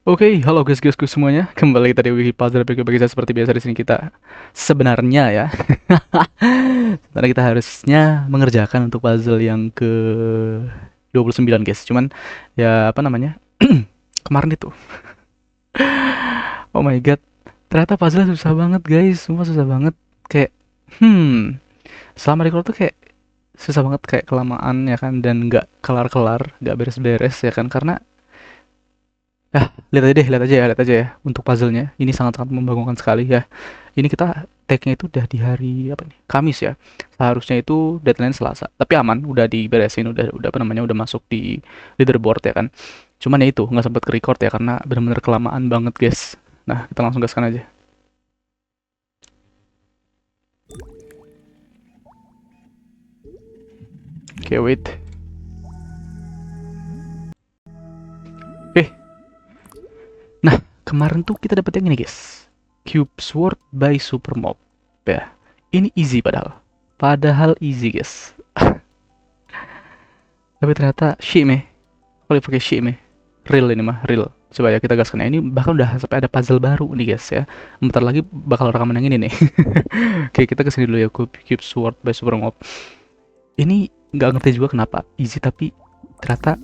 Oke, halo guys-guysku semuanya. Kembali kita di Wiki Puzzle bagi saya seperti biasa di sini kita sebenarnya ya. Sebenarnya kita harusnya mengerjakan untuk puzzle yang ke 29 guys. Cuman ya apa namanya? Kemarin itu. Oh my god. Ternyata puzzle susah banget guys. Semua susah banget. Kayak selama record tuh kayak susah banget kayak kelamaan ya kan dan nggak kelar-kelar, nggak beres-beres ya kan karena lihat aja deh, lihat aja ya untuk puzzle-nya. Ini sangat-sangat membanggakan sekali ya. Ini kita tag-nya itu udah di hari apa nih? Kamis ya. Seharusnya itu deadline Selasa. Tapi aman, udah diberesin, udah apa namanya? Udah masuk di leaderboard ya kan. Cuman ya itu nggak sempat ke-record ya karena benar-benar kelamaan banget, guys. Nah, kita langsung gaskan aja. Oke, wait. Eh, nah, kemarin tuh kita dapet yang ini, guys. Cube Sword by Supermob. Ya, ini easy padahal. Padahal easy, guys. Tapi ternyata shime. Kalau pakai shime. Real ini mah, real. Coba ya kita gaskan ya. Ini bahkan udah sampai ada puzzle baru nih guys ya. Bentar lagi bakal rekaman yang ini nih. Oke, kita kesini dulu ya. Cube Sword by Supermob. Ini nggak ngerti juga kenapa easy tapi ternyata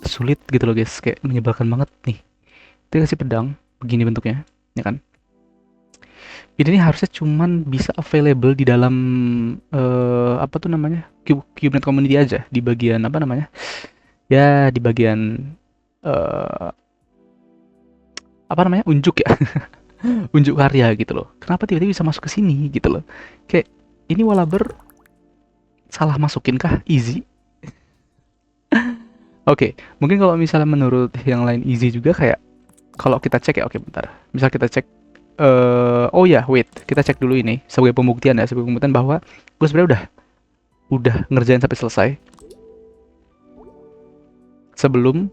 sulit gitu loh guys. Kayak menyebalkan banget nih. Kita kasih pedang, begini bentuknya, ya kan? Ini nih harusnya cuman bisa available di dalam apa tuh namanya? CubeNet Community aja di bagian apa namanya? Ya di bagian eh apa namanya? Unjuk ya. Unjuk karya gitu loh. Kenapa tiba-tiba bisa masuk ke sini gitu loh. Kayak ini Walaber salah masukin kah easy? Oke, mungkin kalau misalnya menurut yang lain easy juga kayak kalau kita cek ya oke bentar. Misal kita cek oh ya, wait, kita cek dulu ini sebagai pembuktian ya, sebagai pembuktian bahwa gue sebenarnya udah ngerjain sampai selesai sebelum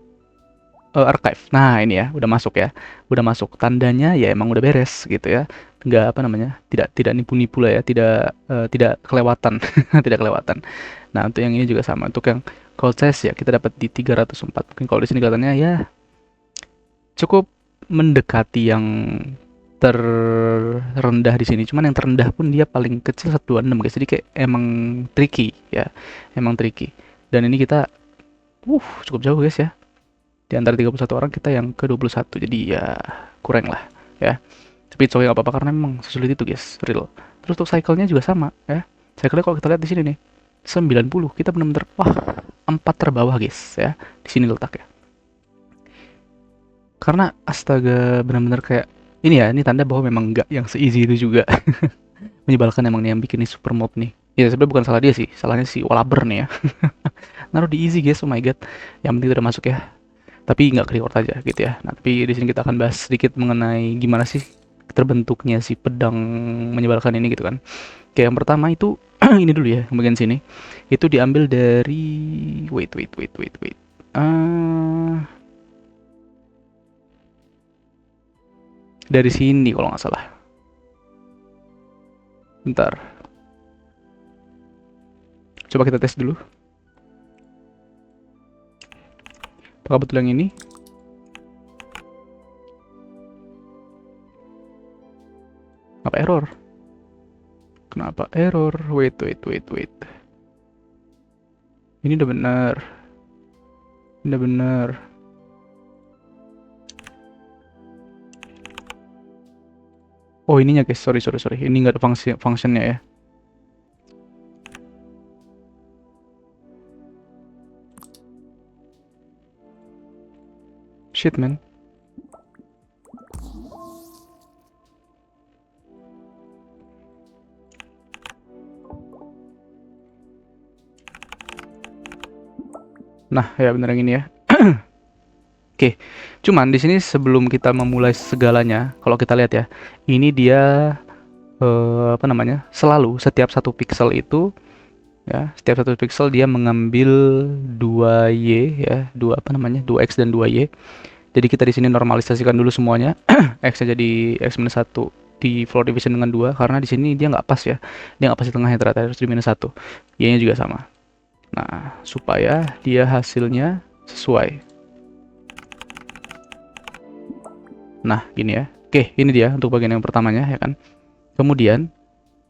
archive. Nah, ini ya, udah masuk ya. Udah masuk. Tandanya ya emang udah beres gitu ya. Nggak apa namanya? Tidak nipu-nipu lah ya, tidak kelewatan, tidak kelewatan. Nah, untuk yang ini juga sama. Untuk yang cold chest ya kita dapat di 304. Mungkin kalau di sini kelihatannya ya cukup mendekati yang terendah di sini. Cuman yang terendah pun dia paling kecil 126 guys. Jadi kayak emang tricky ya. Emang tricky. Dan ini kita cukup jauh guys ya. Di antara 31 orang kita yang ke-21. Jadi ya kurang lah ya. Tapi itu nggak apa-apa karena memang sesulit itu guys, real. Terus untuk cycle-nya juga sama ya. Cycle-nya kalau kita lihat di sini nih 90. Kita benar-benar wah 4 terbawah guys ya. Di sini letak ya. Karena astaga benar-benar kayak ini ya, ini tanda bahwa memang nggak yang se-easy itu juga. Menyebalkan emang nih yang bikin ini super mob nih. Ya sebenarnya bukan salah dia sih, salahnya si Walaber nih ya. Naruh di easy guys, oh my god. Yang penting udah masuk ya. Tapi nggak keluar aja gitu ya. Nah, tapi di sini kita akan bahas sedikit mengenai gimana sih terbentuknya si pedang menyebalkan ini gitu kan. Oke, yang pertama itu ini dulu ya, yang bagian sini. Itu diambil dari wait. Dari sini kalau nggak salah. Bentar. Coba kita tes dulu. Apakah betul yang ini? Apa error? Kenapa error? Wait. Ini udah benar. Ini udah benar. Oh ininya guys, sorry. Ini nggak ada functionnya ya. Shit man. Nah ya benar yang ini ya. Oke, cuman di sini sebelum kita memulai segalanya, kalau kita lihat ya, ini dia apa namanya? Selalu setiap satu pixel itu ya, setiap satu pixel dia mengambil 2y ya, dua apa namanya? 2x dan 2y. Jadi kita di sini normalisasikan dulu semuanya. X-nya jadi x-1 di floor division dengan 2 karena di sini dia nggak pas ya. Dia nggak pas di tengahnya ternyata harus di -1. Y-nya juga sama. Nah, supaya dia hasilnya sesuai. Nah, gini ya. Oke, ini dia untuk bagian yang pertamanya ya kan. Kemudian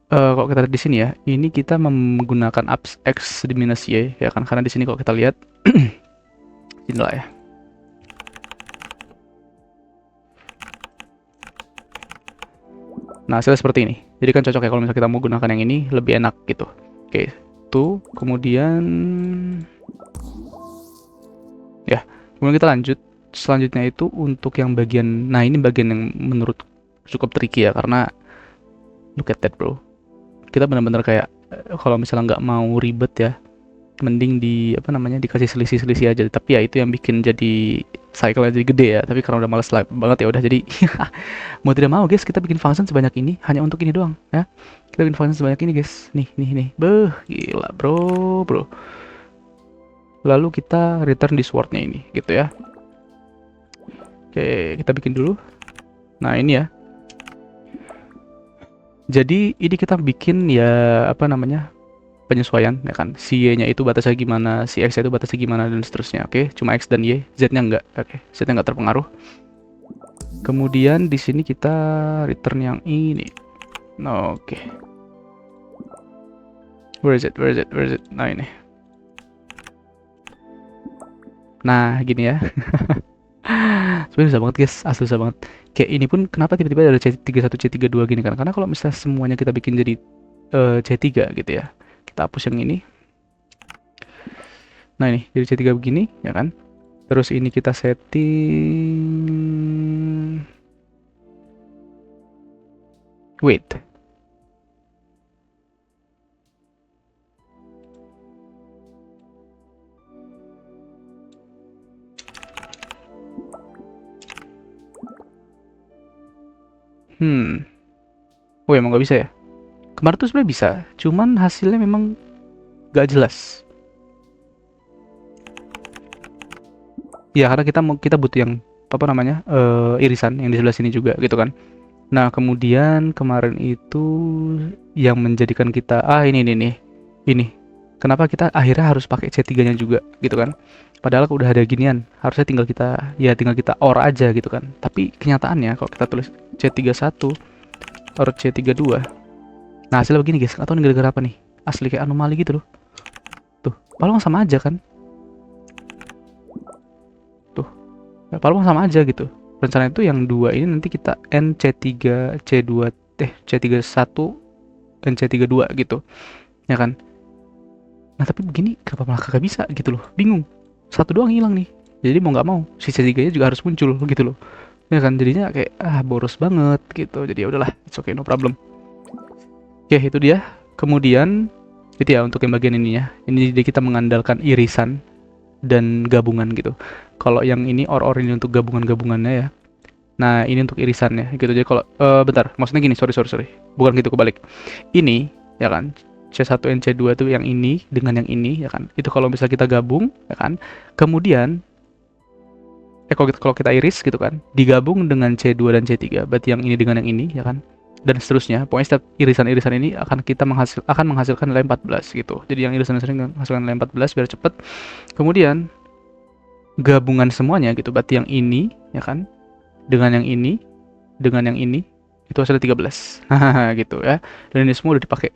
kalau kita lihat di sini ya, ini kita menggunakan x di minus y ya kan, karena di sini kalau kita lihat inilah ya. Nah, hasilnya seperti ini. Jadi kan cocok ya kalau misalnya kita mau gunakan yang ini lebih enak gitu. Oke, tuh kemudian ya, kemudian kita lanjut. Selanjutnya itu untuk yang bagian, nah ini bagian yang menurut cukup tricky ya, karena look at that bro. Kita benar-benar kayak kalau misalnya nggak mau ribet ya, mending apa namanya, dikasih selisih-selisih aja. Tapi ya itu yang bikin jadi cycle-nya jadi gede ya. Tapi karena udah males banget ya udah, jadi mau tidak mau guys, kita bikin function sebanyak ini hanya untuk ini doang ya. Kita bikin function sebanyak ini guys. Nih. Beuh, gila bro. Lalu kita return di sword-nya ini gitu ya. Oke, kita bikin dulu. Nah, ini ya. Jadi ini kita bikin ya apa namanya, penyesuaian ya kan, si y-nya itu batasnya gimana, si x-nya itu batasnya gimana, dan seterusnya. Oke, cuma x dan y, z-nya enggak. Oke, z-nya enggak terpengaruh. Kemudian di sini kita return yang ini. Oke. Where is it? Nah, ini. Nah, gini ya. Sebenarnya susah banget guys, asli susah banget. Kayak ini pun kenapa tiba-tiba ada C31, C32 gini kan, karena kalau misalnya semuanya kita bikin jadi C3 gitu ya, kita hapus yang ini. Nah, ini jadi C3 begini ya kan. Terus ini kita setting wait. Oh, emang nggak bisa ya? Kemarin tuh sebenarnya bisa, cuman hasilnya memang nggak jelas. Ya karena kita butuh yang apa namanya, irisan yang di sebelah sini juga gitu kan. Nah kemudian kemarin itu yang menjadikan kita ini kenapa kita akhirnya harus pakai C3-nya juga gitu kan. Padahal udah ada ginian, harusnya tinggal kita OR aja gitu kan. Tapi kenyataannya kalau kita tulis C31 OR C32, nah hasilnya begini guys. Atau ini gara-gara apa nih? Asli kayak anomali gitu loh. Tuh, padahal sama aja kan. Tuh, padahal sama aja gitu. Rencana itu yang dua ini nanti kita NC3 C2 C31 NC32 gitu ya kan. Nah tapi begini kenapa malah kagak bisa gitu loh, bingung. Satu doang hilang nih, jadi mau nggak mau si C3 nya juga harus muncul gitu loh ya kan. Jadinya kayak boros banget gitu. Jadi ya udahlah, it's okay, no problem. Oke, itu dia. Kemudian itu ya untuk yang bagian ininya, ini jadi kita mengandalkan irisan dan gabungan gitu. Kalau yang ini or ini untuk gabungannya ya. Nah, ini untuk irisannya gitu. Jadi kalau bentar, maksudnya gini, sorry. Bukan gitu, kebalik. Ini ya kan, C1 dan C2 tuh yang ini dengan yang ini ya kan. Itu kalau bisa kita gabung ya kan. Kemudian kalau kita iris gitu kan, digabung dengan C2 dan C3, berarti yang ini dengan yang ini ya kan. Dan seterusnya. Pokoknya setiap irisan-irisan ini akan menghasilkan nilai 14 gitu. Jadi yang irisan-irisan menghasilkan nilai 14 biar cepet. Kemudian gabungan semuanya gitu, berarti yang ini ya kan dengan yang ini itu hasilnya 13. Hahaha gitu ya. Dan ini semua udah dipakai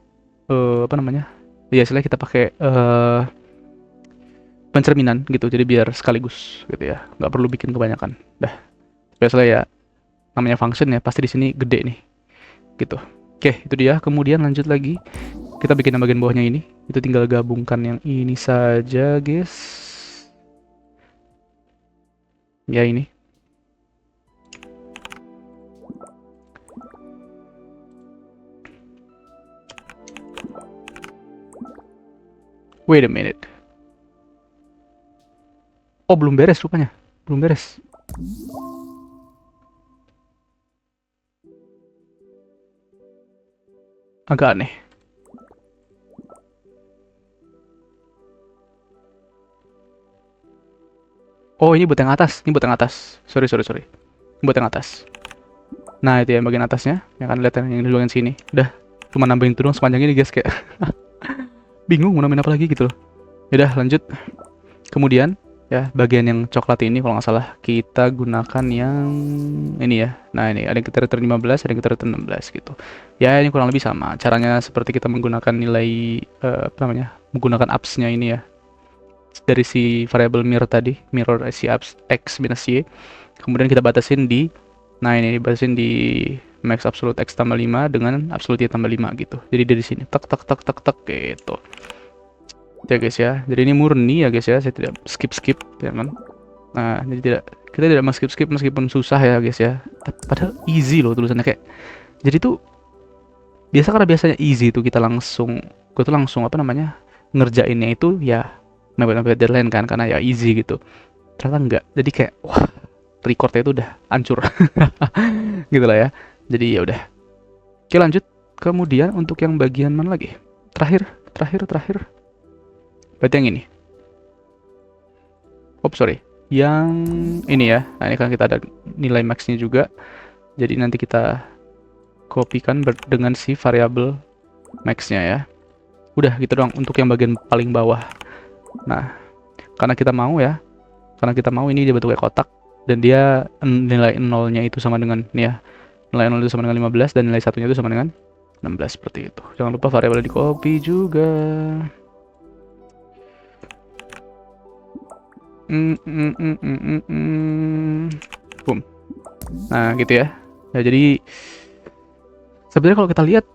apa namanya? Ya istilahnya kita pakai pencerminan gitu. Jadi biar sekaligus gitu ya. Nggak perlu bikin kebanyakan. Dah. Biasanya ya namanya function ya, pasti di sini gede nih. Gitu. Oke, itu dia. Kemudian lanjut lagi. Kita bikin yang bagian bawahnya ini. Itu tinggal gabungkan yang ini saja, guys. Ya ini. Wait a minute. Oh, belum beres rupanya. Belum beres. Agak aneh. Oh, ini buat yang atas. Sorry. Ini buat yang atas. Nah, itu ya bagian atasnya. Ya kan, lihat yang di bagian sini. Udah, cuma nambahin itu doang sepanjang ini, guys. Kayak bingung mau nambahin apa lagi gitu loh. Yaudah, lanjut. Kemudian Ya, bagian yang coklat ini kalau nggak salah kita gunakan yang ini ya. Nah, ini ada yang kita return 15, ada yang kita return 16 gitu. Ya, ini kurang lebih sama. Caranya seperti kita menggunakan nilai apa namanya? Menggunakan apps-nya ini ya. Dari si variable mirror tadi, mirror si apps x minus y. Kemudian kita batasin di nah ini dibatasin di max absolute x tambah 5 dengan absolute y tambah 5 gitu. Jadi dari sini tek tek tek tek tek gitu. Ya guys ya. Jadi ini murni ya guys ya. Saya tidak skip ya kan. Nah, jadi kita tidak skip meskipun susah ya guys ya. Padahal easy loh tulisannya kayak. Jadi tuh karena biasanya easy tuh gue tuh langsung apa namanya ngerjainnya itu ya mepet-mepet deadline kan karena ya easy gitu. Ternyata enggak. Jadi kayak wah recordnya itu udah hancur gitu lah ya. Jadi ya udah. Oke lanjut. Kemudian untuk yang bagian mana lagi? Terakhir. Berarti yang ini. Oh sorry. Yang ini ya. Nah ini kan kita ada nilai max-nya juga. Jadi nanti kita kopikan dengan si variabel max-nya ya. Udah gitu doang untuk yang bagian paling bawah. Nah, karena kita mau ini dia bentuknya kotak dan dia nilai nolnya itu sama dengan nih ya. Nilai 0 itu sama dengan 15 dan nilai satunya itu sama dengan 16 seperti itu. Jangan lupa variabel di copy juga. Boom. Nah, gitu ya. Ya jadi sebenarnya kalau kita lihat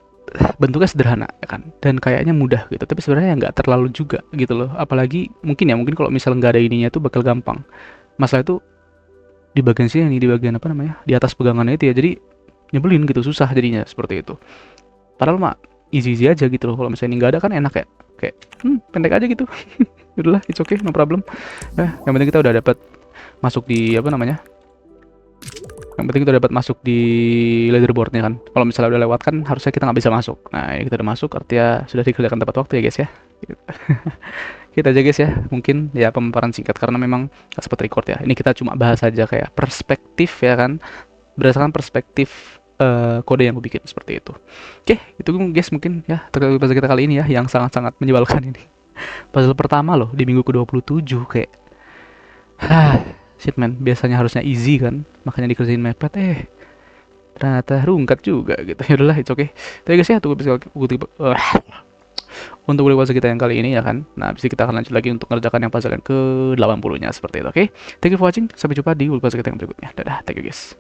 bentuknya sederhana ya kan dan kayaknya mudah gitu tapi sebenarnya nggak terlalu juga gitu loh apalagi mungkin kalau misalnya nggak ada ininya tuh bakal gampang masalah itu di bagian sini di bagian apa namanya di atas pegangannya itu ya jadi nyebelin gitu susah jadinya seperti itu padahal mah easy aja gitu loh kalau misalnya ini nggak ada kan enak ya kayak pendek aja gitu udahlah it's okay no problem yang penting kita udah dapat masuk di apa namanya yang penting kita dapat masuk di leaderboardnya kan kalau misalnya udah lewat kan harusnya kita nggak bisa masuk nah ini kita udah masuk artinya sudah dikerjakan tepat waktu ya guys ya kita aja guys ya mungkin ya pemaparan singkat karena memang nggak sempat record ya ini kita cuma bahas aja kayak perspektif ya kan berdasarkan perspektif kode yang gue bikin seperti itu oke itu guys mungkin ya terkait puzzle kita kali ini ya yang sangat-sangat menyebalkan ini puzzle pertama loh di minggu ke-27 kayak shit man, biasanya harusnya easy kan, makanya dikerjain mepet, ternyata rungkat juga gitu. Yaudahlah, it's okay. Tapi guys ya, untuk puzzle kita yang kali ini ya kan. Nah, habis itu kita akan lanjut lagi untuk mengerjakan yang puzzle yang ke-80-nya seperti itu, oke? Thank you for watching, sampai jumpa di puzzle kita yang berikutnya. Dadah, thank you guys.